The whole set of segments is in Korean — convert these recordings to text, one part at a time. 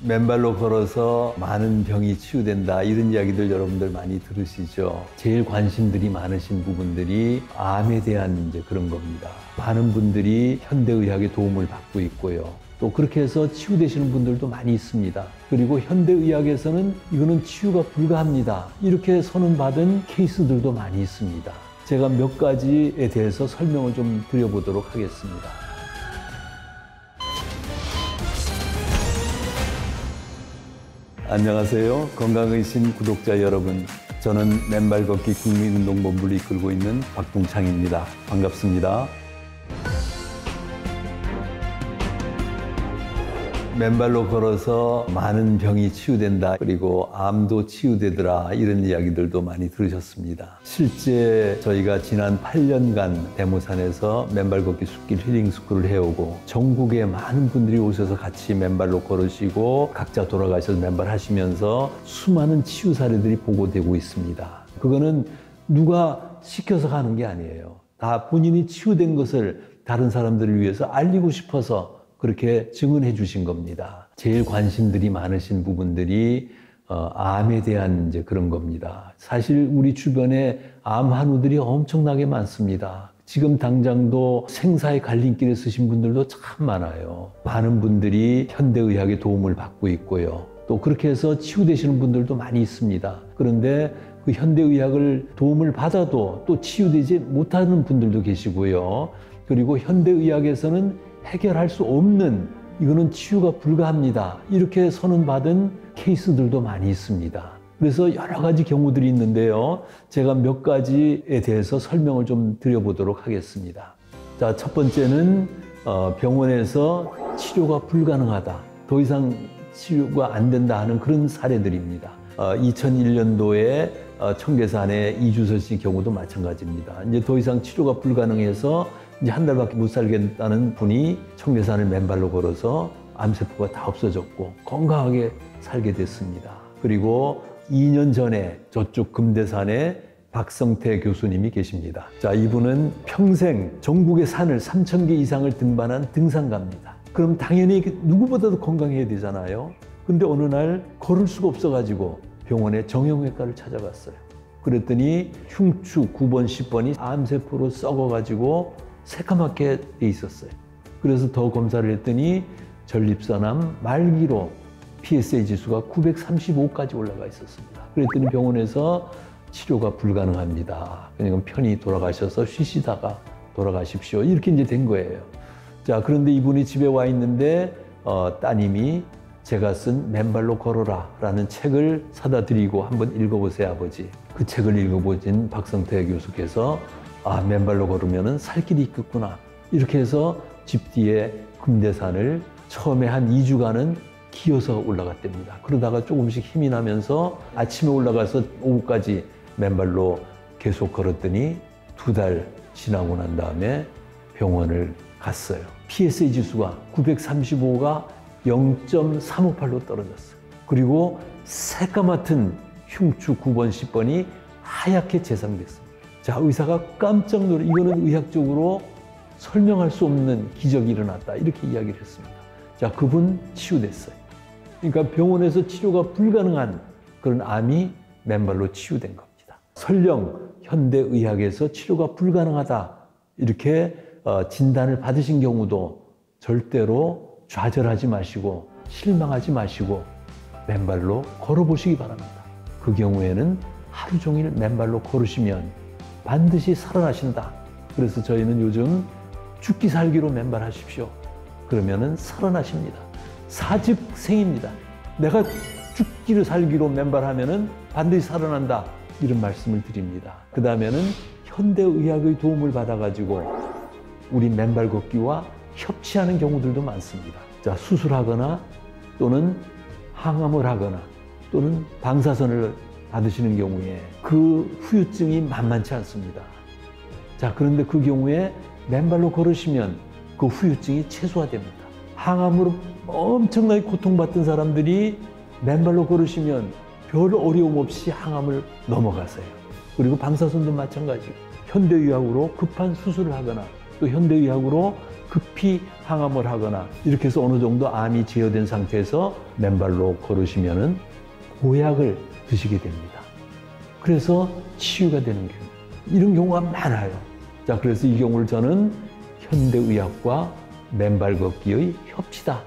맨발로 걸어서 많은 병이 치유된다 이런 이야기들 여러분들 많이 들으시죠. 제일 관심들이 많으신 부분들이 암에 대한 이제 그런 겁니다. 많은 분들이 현대의학의 도움을 받고 있고요. 또 그렇게 해서 치유되시는 분들도 많이 있습니다. 그리고 현대의학에서는 이거는 치유가 불가합니다 이렇게 선언받은 케이스들도 많이 있습니다. 제가 몇 가지에 대해서 설명을 좀 드려보도록 하겠습니다. 안녕하세요. 건강의신 구독자 여러분. 저는 맨발 걷기 국민운동본부를 이끌고 있는 박동창입니다. 반갑습니다. 맨발로 걸어서 많은 병이 치유된다. 그리고 암도 치유되더라. 이런 이야기들도 많이 들으셨습니다. 실제 저희가 지난 8년간 대모산에서 맨발 걷기 숲길 힐링 스쿨을 해오고 전국에 많은 분들이 오셔서 같이 맨발로 걸으시고 각자 돌아가셔서 맨발 하시면서 수많은 치유 사례들이 보고되고 있습니다. 그거는 누가 시켜서 가는 게 아니에요. 다 본인이 치유된 것을 다른 사람들을 위해서 알리고 싶어서 그렇게 증언해 주신 겁니다. 제일 관심들이 많으신 부분들이 암에 대한 이제 그런 겁니다. 사실 우리 주변에 암 환우들이 엄청나게 많습니다. 지금 당장도 생사의 갈림길에 서신 분들도 참 많아요. 많은 분들이 현대의학의 도움을 받고 있고요. 또 그렇게 해서 치유되시는 분들도 많이 있습니다. 그런데 그 현대의학을 도움을 받아도 또 치유되지 못하는 분들도 계시고요. 그리고 현대의학에서는 해결할 수 없는, 이거는 치유가 불가합니다 이렇게 선언받은 케이스들도 많이 있습니다. 그래서 여러 가지 경우들이 있는데요. 제가 몇 가지에 대해서 설명을 좀 드려보도록 하겠습니다. 자, 첫 번째는 병원에서 치료가 불가능하다. 더 이상 치료가 안 된다 하는 그런 사례들입니다. 2001년도에 청계산의 이주서 씨 경우도 마찬가지입니다. 이제 더 이상 치료가 불가능해서 이제 한 달밖에 못 살겠다는 분이 청계산을 맨발로 걸어서 암세포가 다 없어졌고 건강하게 살게 됐습니다. 그리고 2년 전에 저쪽 금대산에 박성태 교수님이 계십니다. 자, 이분은 평생 전국의 산을 3,000개 이상을 등반한 등산가입니다. 그럼 당연히 누구보다도 건강해야 되잖아요. 근데 어느 날 걸을 수가 없어가지고 병원에 정형외과를 찾아갔어요. 그랬더니 흉추 9번, 10번이 암세포로 썩어가지고 새까맣게 돼 있었어요. 그래서 더 검사를 했더니 전립선암 말기로 PSA 지수가 935까지 올라가 있었습니다. 그랬더니 병원에서 치료가 불가능합니다. 그러니까 편히 돌아가셔서 쉬시다가 돌아가십시오. 이렇게 이제 된 거예요. 자, 그런데 이분이 집에 와 있는데 따님이 제가 쓴 맨발로 걸어라 라는 책을 사다 드리고 한번 읽어보세요, 아버지. 그 책을 읽어보신 박성태 교수께서 맨발로 걸으면 살 길이 있겠구나. 이렇게 해서 집 뒤에 금대산을 처음에 한 2주간은 기어서 올라갔답니다. 그러다가 조금씩 힘이 나면서 아침에 올라가서 오후까지 맨발로 계속 걸었더니 2달 지나고 난 다음에 병원을 갔어요. PSA 지수가 935가 0.358로 떨어졌어요. 그리고 새까맣은 흉추 9번, 10번이 하얗게 재상됐습니다. 자, 의사가 깜짝 놀래, 이거는 의학적으로 설명할 수 없는 기적이 일어났다. 이렇게 이야기를 했습니다. 자, 그분 치유됐어요. 그러니까 병원에서 치료가 불가능한 그런 암이 맨발로 치유된 겁니다. 설령 현대의학에서 치료가 불가능하다. 이렇게 진단을 받으신 경우도 절대로 좌절하지 마시고 실망하지 마시고 맨발로 걸어보시기 바랍니다. 그 경우에는 하루 종일 맨발로 걸으시면 반드시 살아나신다. 그래서 저희는 요즘 죽기 살기로 맨발하십시오. 그러면은 살아나십니다. 사즉생입니다. 내가 죽기를 살기로 맨발하면은 반드시 살아난다. 이런 말씀을 드립니다. 그 다음에는 현대의학의 도움을 받아가지고 우리 맨발 걷기와 협치하는 경우들도 많습니다. 자, 수술하거나 또는 항암을 하거나 또는 방사선을 받으시는 경우에 그 후유증이 만만치 않습니다. 자, 그런데 그 경우에 맨발로 걸으시면 그 후유증이 최소화됩니다. 항암으로 엄청나게 고통받던 사람들이 맨발로 걸으시면 별 어려움 없이 항암을 넘어가세요. 그리고 방사선도 마찬가지고 현대의학으로 급한 수술을 하거나 또 현대의학으로 급히 항암을 하거나 이렇게 해서 어느 정도 암이 제어된 상태에서 맨발로 걸으시면은 보약을 드시게 됩니다. 그래서 치유가 되는 경우, 이런 경우가 많아요. 자, 그래서 이 경우를 저는 현대의학과 맨발 걷기의 협치다,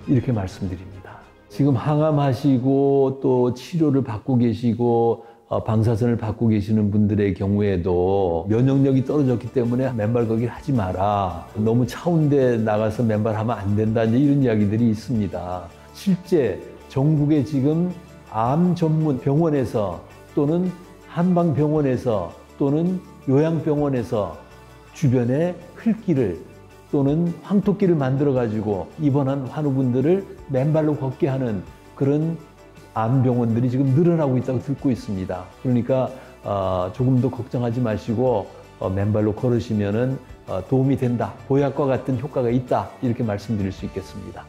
이렇게 말씀드립니다. 지금 항암하시고 또 치료를 받고 계시고 방사선을 받고 계시는 분들의 경우에도 면역력이 떨어졌기 때문에 맨발 걷기를 하지 마라, 너무 차운데 나가서 맨발 하면 안 된다, 이런 이야기들이 있습니다. 실제 전국에 지금 암 전문 병원에서 또는 한방병원에서 또는 요양병원에서 주변에 흙길을 또는 황토길을 만들어 가지고 입원한 환우분들을 맨발로 걷게 하는 그런 암병원들이 지금 늘어나고 있다고 듣고 있습니다. 그러니까 조금 더 걱정하지 마시고 맨발로 걸으시면은 도움이 된다, 보약과 같은 효과가 있다, 이렇게 말씀드릴 수 있겠습니다.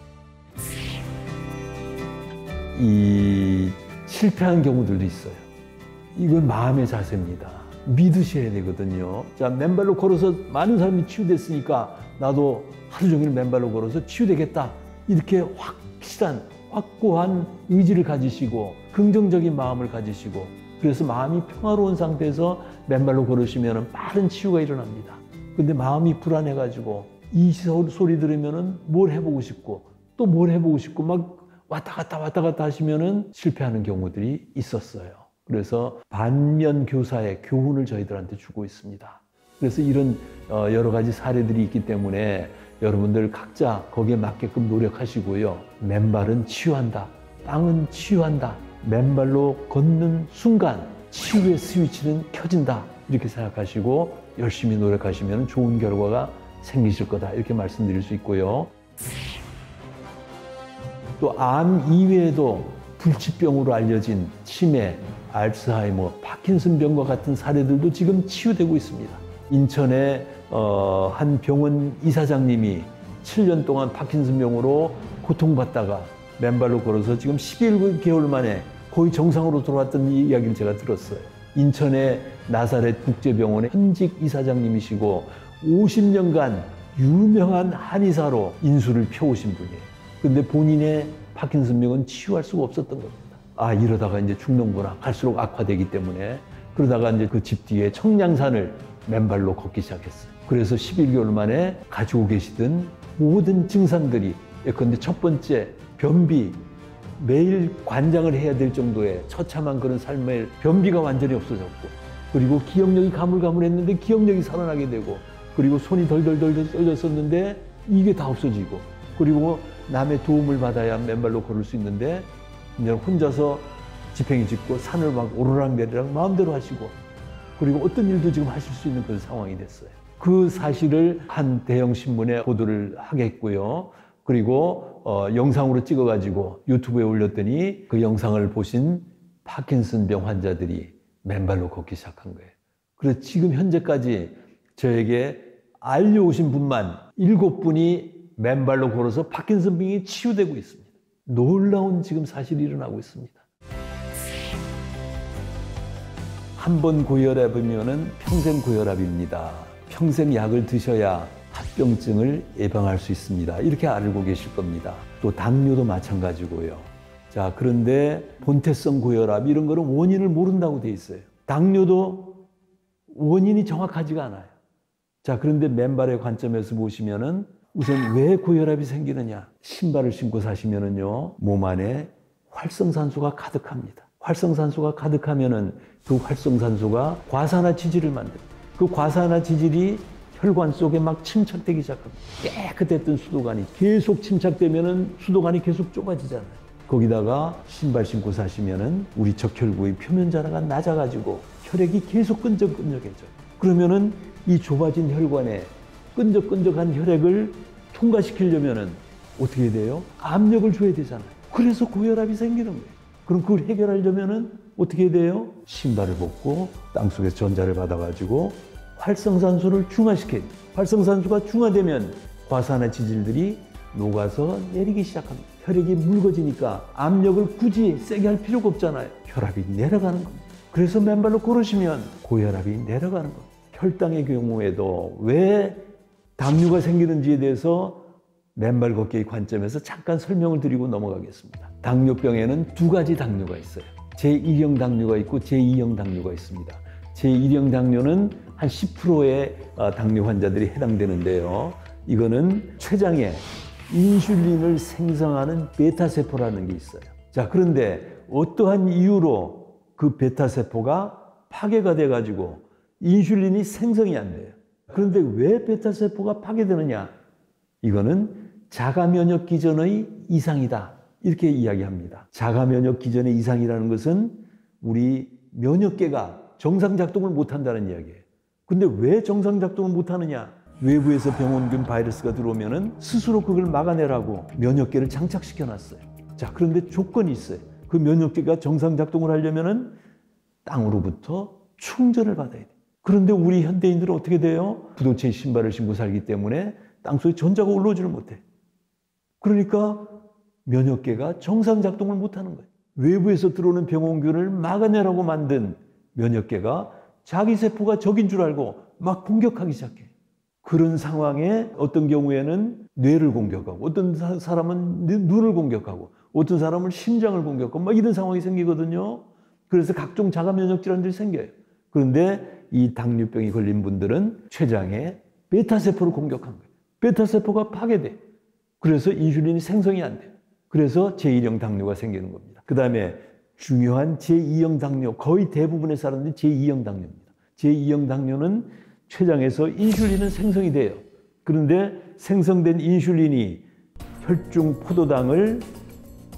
이 실패한 경우들도 있어요. 이건 마음의 자세입니다. 믿으셔야 되거든요. 자, 맨발로 걸어서 많은 사람이 치유됐으니까 나도 하루 종일 맨발로 걸어서 치유되겠다, 이렇게 확실한 확고한 의지를 가지시고 긍정적인 마음을 가지시고, 그래서 마음이 평화로운 상태에서 맨발로 걸으시면 빠른 치유가 일어납니다. 근데 마음이 불안해가지고 이 소리 들으면은 뭘 해보고 싶고 또 뭘 해보고 싶고 막 왔다 갔다 하시면은 실패하는 경우들이 있었어요. 그래서 반면 교사의 교훈을 저희들한테 주고 있습니다. 그래서 이런 여러 가지 사례들이 있기 때문에 여러분들 각자 거기에 맞게끔 노력하시고요. 맨발은 치유한다, 땅은 치유한다, 맨발로 걷는 순간 치유의 스위치는 켜진다, 이렇게 생각하시고 열심히 노력하시면 좋은 결과가 생기실 거다, 이렇게 말씀드릴 수 있고요. 또 암 이외에도 불치병으로 알려진 치매, 알츠하이머, 파킨슨병과 같은 사례들도 지금 치유되고 있습니다. 인천의 한 병원 이사장님이 7년 동안 파킨슨병으로 고통받다가 맨발로 걸어서 지금 11개월 만에 거의 정상으로 돌아왔던 이 이야기를 제가 들었어요. 인천의 나사렛 국제병원의 현직 이사장님이시고 50년간 유명한 한의사로 인수를 펴오신 분이에요. 근데 본인의 파킨슨병은 치유할 수가 없었던 겁니다. 아, 이러다가 이제 죽는구나, 갈수록 악화되기 때문에. 그러다가 이제 그 집 뒤에 청량산을 맨발로 걷기 시작했어요. 그래서 11개월 만에 가지고 계시던 모든 증상들이, 예컨대 첫 번째 변비, 매일 관장을 해야 될 정도의 처참한 그런 삶의 변비가 완전히 없어졌고, 그리고 기억력이 가물가물했는데 기억력이 살아나게 되고, 그리고 손이 덜덜덜 떨렸었는데 이게 다 없어지고, 그리고 남의 도움을 받아야 맨발로 걸을 수 있는데 이제 혼자서 지팽이 짚고 산을 막 오르락내리락 마음대로 하시고, 그리고 어떤 일도 지금 하실 수 있는 그런 상황이 됐어요. 그 사실을 한 대형 신문에 보도를 하겠고요. 그리고 영상으로 찍어가지고 유튜브에 올렸더니 그 영상을 보신 파킨슨병 환자들이 맨발로 걷기 시작한 거예요. 그래서 지금 현재까지 저에게 알려오신 분만 7분이 맨발로 걸어서 파킨슨병이 치유되고 있습니다. 놀라운 지금 사실이 일어나고 있습니다. 한 번 고혈압이면은 평생 고혈압입니다. 평생 약을 드셔야 합병증을 예방할 수 있습니다. 이렇게 알고 계실 겁니다. 또 당뇨도 마찬가지고요. 자, 그런데 본태성 고혈압 이런 거는 원인을 모른다고 돼 있어요. 당뇨도 원인이 정확하지가 않아요. 자, 그런데 맨발의 관점에서 보시면은 우선 왜 고혈압이 생기느냐? 신발을 신고 사시면은요, 몸 안에 활성산소가 가득합니다. 활성산소가 가득하면은 그 활성산소가 과산화지질을 만듭니다. 그 과산화지질이 혈관 속에 막 침착되기 시작합니다. 깨끗했던 수도관이 계속 침착되면은 수도관이 계속 좁아지잖아요. 거기다가 신발 신고 사시면은 우리 적혈구의 표면 자라가 낮아가지고 혈액이 계속 끈적끈적해져요. 그러면은 이 좁아진 혈관에 끈적끈적한 혈액을 통과시키려면은 어떻게 돼요? 압력을 줘야 되잖아요. 그래서 고혈압이 생기는 거예요. 그럼 그걸 해결하려면은 어떻게 돼요? 신발을 벗고 땅속에서 전자를 받아가지고 활성산소를 중화시켜요. 활성산소가 중화되면 과산화 지질들이 녹아서 내리기 시작합니다. 혈액이 묽어지니까 압력을 굳이 세게 할 필요가 없잖아요. 혈압이 내려가는 겁니다. 그래서 맨발로 걸으시면 고혈압이 내려가는 겁니다. 혈당의 경우에도 왜 당뇨가 생기는지에 대해서 맨발 걷기의 관점에서 잠깐 설명을 드리고 넘어가겠습니다. 당뇨병에는 두 가지 당뇨가 있어요. 제1형 당뇨가 있고 제2형 당뇨가 있습니다. 제1형 당뇨는 한 10%의 당뇨 환자들이 해당되는데요. 이거는 췌장에 인슐린을 생성하는 베타세포라는 게 있어요. 자, 그런데 어떠한 이유로 그 베타세포가 파괴가 돼가지고 인슐린이 생성이 안 돼요. 그런데 왜 베타세포가 파괴되느냐? 이거는 자가면역 기전의 이상이다. 이렇게 이야기합니다. 자가면역 기전의 이상이라는 것은 우리 면역계가 정상작동을 못한다는 이야기예요. 근데 왜 정상작동을 못하느냐? 외부에서 병원균 바이러스가 들어오면은 스스로 그걸 막아내라고 면역계를 장착시켜놨어요. 자, 그런데 조건이 있어요. 그 면역계가 정상작동을 하려면은 땅으로부터 충전을 받아야 돼요. 그런데 우리 현대인들은 어떻게 돼요? 구도체의 신발을 신고 살기 때문에 땅속에 전자가 올라오지를 못해. 그러니까 면역계가 정상작동을 못하는 거예요. 외부에서 들어오는 병원균을 막아내라고 만든 면역계가 자기 세포가 적인 줄 알고 막 공격하기 시작해. 그런 상황에 어떤 경우에는 뇌를 공격하고 어떤 사람은 눈을 공격하고 어떤 사람은 심장을 공격하고 막 이런 상황이 생기거든요. 그래서 각종 자가면역 질환들이 생겨요. 그런데 이 당뇨병이 걸린 분들은 췌장에 베타세포를 공격한 거예요. 베타세포가 파괴돼. 그래서 인슐린이 생성이 안 돼요. 그래서 제1형 당뇨가 생기는 겁니다. 그 다음에 중요한 제2형 당뇨, 거의 대부분의 사람들이 제2형 당뇨입니다. 제2형 당뇨는 췌장에서 인슐린은 생성이 돼요. 그런데 생성된 인슐린이 혈중 포도당을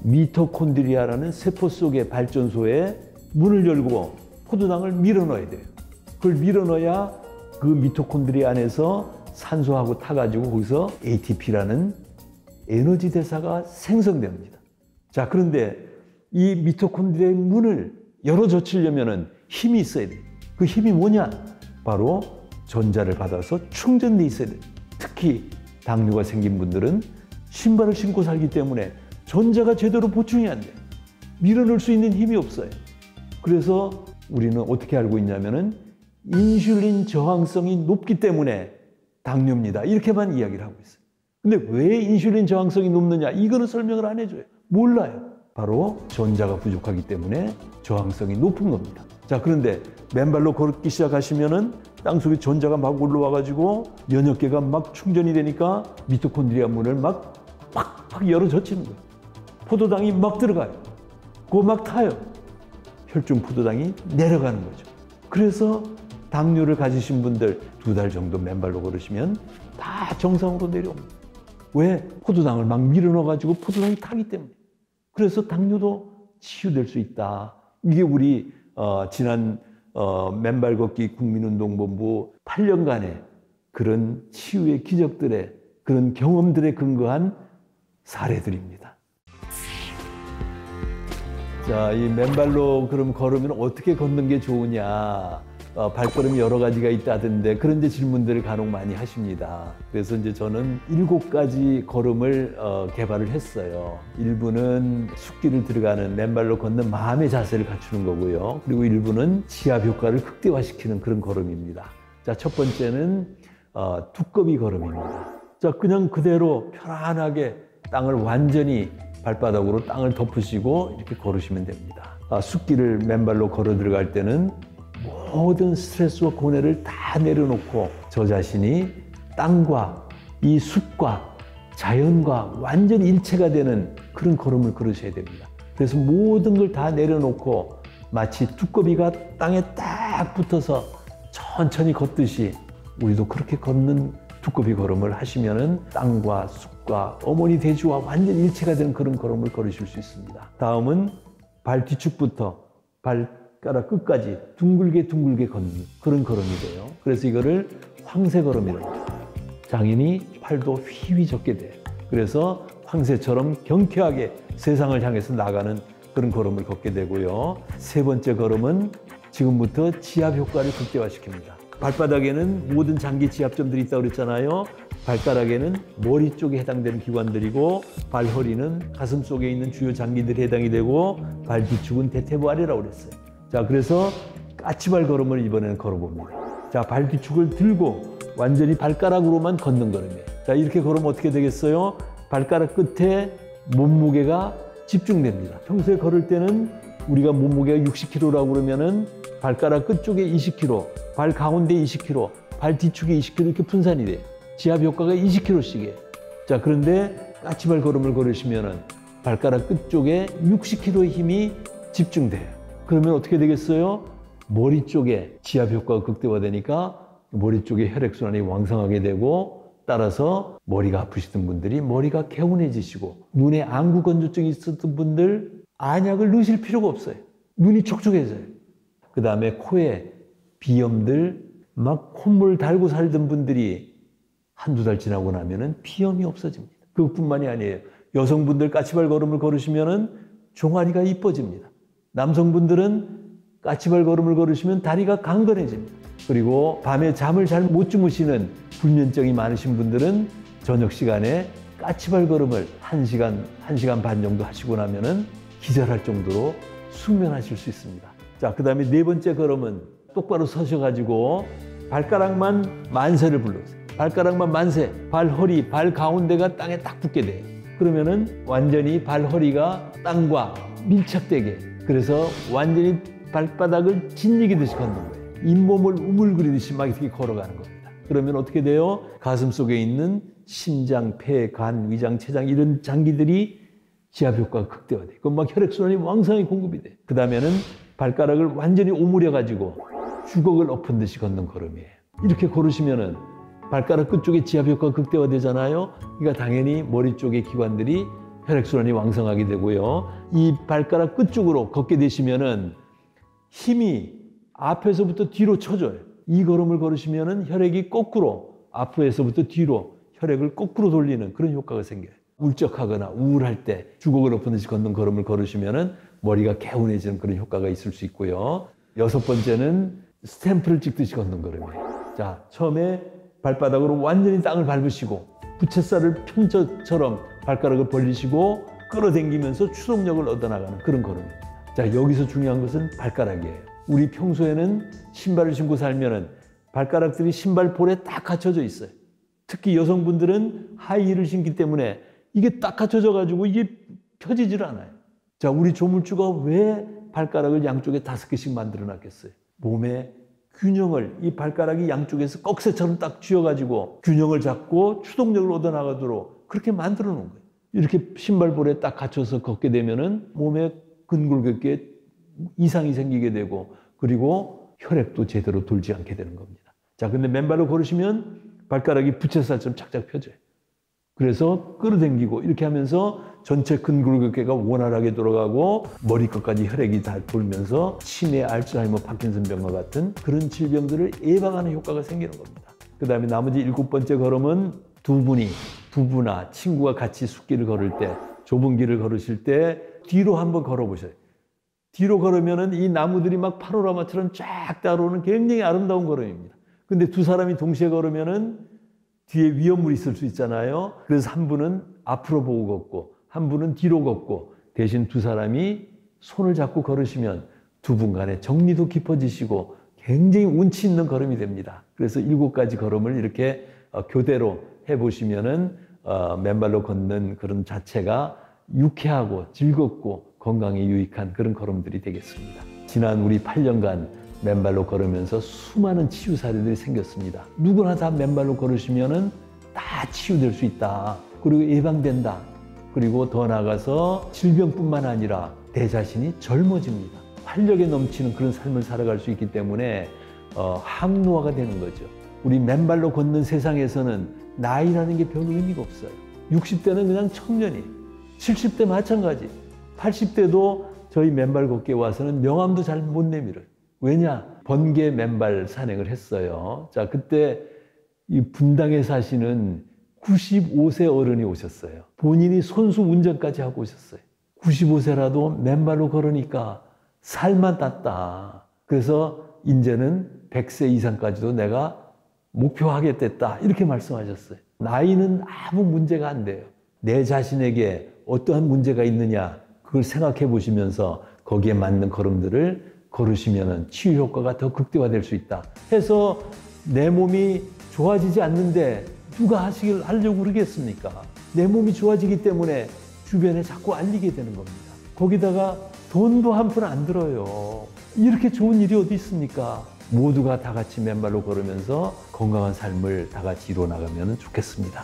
미토콘드리아라는 세포 속의 발전소에 문을 열고 포도당을 밀어넣어야 돼요. 그걸 밀어넣어야 그 미토콘드리아 안에서 산소하고 타가지고 거기서 ATP라는 에너지 대사가 생성됩니다. 자, 그런데 이 미토콘드리아의 문을 열어 젖히려면 힘이 있어야 돼요. 그 힘이 뭐냐? 바로 전자를 받아서 충전돼 있어야 돼요. 특히 당뇨가 생긴 분들은 신발을 신고 살기 때문에 전자가 제대로 보충이 안 돼요. 밀어넣을 수 있는 힘이 없어요. 그래서 우리는 어떻게 알고 있냐면은 인슐린 저항성이 높기 때문에 당뇨입니다. 이렇게만 이야기를 하고 있어요. 근데 왜 인슐린 저항성이 높느냐? 이거는 설명을 안 해줘요. 몰라요. 바로 전자가 부족하기 때문에 저항성이 높은 겁니다. 자, 그런데 맨발로 걷기 시작하시면은 땅속에 전자가 막 올라와가지고 면역계가 막 충전이 되니까 미토콘드리아 문을 막 팍팍 열어 젖히는 거예요. 포도당이 막 들어가요. 그거 막 타요. 혈중 포도당이 내려가는 거죠. 그래서 당뇨를 가지신 분들 2달 정도 맨발로 걸으시면 다 정상으로 내려옵니다. 왜? 포도당을 막 밀어넣어가지고 포도당이 타기 때문에. 그래서 당뇨도 치유될 수 있다. 이게 우리 지난 맨발 걷기 국민운동본부 8년간의 그런 치유의 기적들의 그런 경험들에 근거한 사례들입니다. 자, 이 맨발로 그럼 걸으면 어떻게 걷는 게 좋으냐? 발걸음이 여러 가지가 있다던데 그런 질문들을 간혹 많이 하십니다. 그래서 이제 저는 7가지 걸음을 개발을 했어요. 일부는 숲길을 들어가는 맨발로 걷는 마음의 자세를 갖추는 거고요. 그리고 일부는 지압 효과를 극대화시키는 그런 걸음입니다. 자, 첫 번째는 두꺼비 걸음입니다. 자, 그냥 그대로 편안하게 땅을 완전히 발바닥으로 땅을 덮으시고 이렇게 걸으시면 됩니다. 숲길을 맨발로 걸어 들어갈 때는 모든 스트레스와 고뇌를 다 내려놓고 저 자신이 땅과 이 숲과 자연과 완전히 일체가 되는 그런 걸음을 걸으셔야 됩니다. 그래서 모든 걸 다 내려놓고 마치 두꺼비가 땅에 딱 붙어서 천천히 걷듯이 우리도 그렇게 걷는 두꺼비 걸음을 하시면은 땅과 숲과 어머니 대지와 완전 일체가 되는 그런 걸음을 걸으실 수 있습니다. 다음은 발 뒤축부터 발가락 끝까지 둥글게 걷는 그런 걸음이 돼요. 그래서 이거를 황새걸음이라고 해요. 장인이 팔도 휘휘 젖게 돼요. 그래서 황새처럼 경쾌하게 세상을 향해서 나가는 그런 걸음을 걷게 되고요. 세 번째 걸음은 지금부터 지압 효과를 극대화시킵니다. 발바닥에는 모든 장기 지압점들이 있다고 그랬잖아요. 발가락에는 머리 쪽에 해당되는 기관들이고 발허리는 가슴 속에 있는 주요 장기들이 해당이 되고 발 뒤축은 대퇴부 아래라고 그랬어요. 자, 그래서 까치발 걸음을 이번에는 걸어봅니다. 자, 발 뒤축을 들고 완전히 발가락으로만 걷는 걸음이에요. 자, 이렇게 걸으면 어떻게 되겠어요? 발가락 끝에 몸무게가 집중됩니다. 평소에 걸을 때는 우리가 몸무게가 60kg라고 그러면은 발가락 끝쪽에 20kg, 발 가운데 20kg, 발 뒤축에 20kg 이렇게 분산이 돼요. 지압 효과가 20kg씩이에요. 자, 그런데 까치발 걸음을 걸으시면은 발가락 끝쪽에 60kg의 힘이 집중돼요. 그러면 어떻게 되겠어요? 머리 쪽에 지압 효과가 극대화되니까 머리 쪽에 혈액순환이 왕성하게 되고 따라서 머리가 아프시던 분들이 머리가 개운해지시고 눈에 안구 건조증이 있었던 분들 안약을 넣으실 필요가 없어요. 눈이 촉촉해져요. 그 다음에 코에 비염들 막 콧물 달고 살던 분들이 한두 달 지나고 나면은 비염이 없어집니다. 그것뿐만이 아니에요. 여성분들 까치발 걸음을 걸으시면은 종아리가 이뻐집니다. 남성분들은 까치발 걸음을 걸으시면 다리가 강건해집니다. 그리고 밤에 잠을 잘 못 주무시는 불면증이 많으신 분들은 저녁 시간에 까치발 걸음을 1시간, 1시간 반 정도 하시고 나면은 기절할 정도로 숙면하실 수 있습니다. 자, 그 다음에 네 번째 걸음은 똑바로 서셔가지고 발가락만 만세를 불러주세요. 발가락만 만세, 발 허리, 발 가운데가 땅에 딱 붙게 돼요. 그러면은 완전히 발 허리가 땅과 밀착되게, 그래서 완전히 발바닥을 짓이기듯이 걷는 거예요. 잇몸을 우물그리듯이 막 이렇게 걸어가는 겁니다. 그러면 어떻게 돼요? 가슴 속에 있는 심장, 폐, 간, 위장, 췌장 이런 장기들이 지압 효과가 극대화돼요. 그럼 막 혈액순환이 왕성히 공급이 돼요. 그 다음에는 발가락을 완전히 오므려가지고 주걱을 엎은 듯이 걷는 걸음이에요. 이렇게 걸으시면은 발가락 끝쪽에 지압 효과가 극대화되잖아요. 그러니까 당연히 머리 쪽의 기관들이 혈액순환이 왕성하게 되고요. 이 발가락 끝쪽으로 걷게 되시면은 힘이 앞에서부터 뒤로 쳐져요. 이 걸음을 걸으시면은 혈액이 거꾸로 앞에서부터 뒤로 혈액을 거꾸로 돌리는 그런 효과가 생겨요. 울적하거나 우울할 때 주걱을 엎은 듯이 걷는 걸음을 걸으시면은 머리가 개운해지는 그런 효과가 있을 수 있고요. 여섯 번째는 스탬프를 찍듯이 걷는 걸음이에요. 자, 처음에 발바닥으로 완전히 땅을 밟으시고 부채살을 편처럼 발가락을 벌리시고 끌어당기면서 추동력을 얻어나가는 그런 걸음입니다. 자, 여기서 중요한 것은 발가락이에요. 우리 평소에는 신발을 신고 살면은 발가락들이 신발볼에 딱 갖춰져 있어요. 특히 여성분들은 하이힐을 신기 때문에 이게 딱 갖춰져 가지고 이게 펴지질 않아요. 자, 우리 조물주가 왜 발가락을 양쪽에 5개씩 만들어 놨겠어요? 몸의 균형을, 이 발가락이 양쪽에서 꺽쇠처럼 딱 쥐어가지고 균형을 잡고 추동력을 얻어나가도록 그렇게 만들어 놓은 거예요. 이렇게 신발볼에 딱 갖춰서 걷게 되면은 몸에 근골격계에 이상이 생기게 되고, 그리고 혈액도 제대로 돌지 않게 되는 겁니다. 자, 근데 맨발로 걸으시면 발가락이 부채살처럼 착착 펴져요. 그래서 끌어당기고 이렇게 하면서 전체 근골격계가 원활하게 돌아가고 머리끝까지 혈액이 다 돌면서 치매, 알츠하이머, 파킨슨병과 같은 그런 질병들을 예방하는 효과가 생기는 겁니다. 그 다음에 나머지 7번째 걸음은 두 분이 부부나 친구가 같이 숲길을 걸을 때, 좁은 길을 걸으실 때 뒤로 한번 걸어보셔요. 뒤로 걸으면은 이 나무들이 막 파노라마처럼 쫙 따라오는 굉장히 아름다운 걸음입니다. 근데 두 사람이 동시에 걸으면은 뒤에 위험물이 있을 수 있잖아요. 그래서 한 분은 앞으로 보고 걷고 한 분은 뒤로 걷고, 대신 두 사람이 손을 잡고 걸으시면 두 분 간의 정리도 깊어지시고 굉장히 운치 있는 걸음이 됩니다. 그래서 7가지 걸음을 이렇게 교대로 해보시면은 맨발로 걷는 그런 자체가 유쾌하고 즐겁고 건강에 유익한 그런 걸음들이 되겠습니다. 지난 우리 8년간 맨발로 걸으면서 수많은 치유 사례들이 생겼습니다. 누구나 다 맨발로 걸으시면은 다 치유될 수 있다. 그리고 예방된다. 그리고 더 나아가서 질병뿐만 아니라 내 자신이 젊어집니다. 활력에 넘치는 그런 삶을 살아갈 수 있기 때문에 항노화가 되는 거죠. 우리 맨발로 걷는 세상에서는 나이라는 게 별로 의미가 없어요. 60대는 그냥 청년이에요. 70대 마찬가지. 80대도 저희 맨발 걷기에 와서는 명함도 잘 못 내밀어요. 왜냐? 번개 맨발 산행을 했어요. 자, 그때 이 분당에 사시는 95세 어른이 오셨어요. 본인이 손수 운전까지 하고 오셨어요. 95세라도 맨발로 걸으니까 살만 땄다. 그래서 이제는 100세 이상까지도 내가 목표하겠다. 이렇게 말씀하셨어요. 나이는 아무 문제가 안 돼요. 내 자신에게 어떠한 문제가 있느냐, 그걸 생각해 보시면서 거기에 맞는 걸음들을 걸으시면 치유 효과가 더 극대화될 수 있다 해서 내 몸이 좋아지지 않는데 누가 하려고 그러겠습니까? 내 몸이 좋아지기 때문에 주변에 자꾸 알리게 되는 겁니다. 거기다가 돈도 한 푼 안 들어요. 이렇게 좋은 일이 어디 있습니까? 모두가 다 같이 맨발로 걸으면서 건강한 삶을 다 같이 이루어 나가면 좋겠습니다.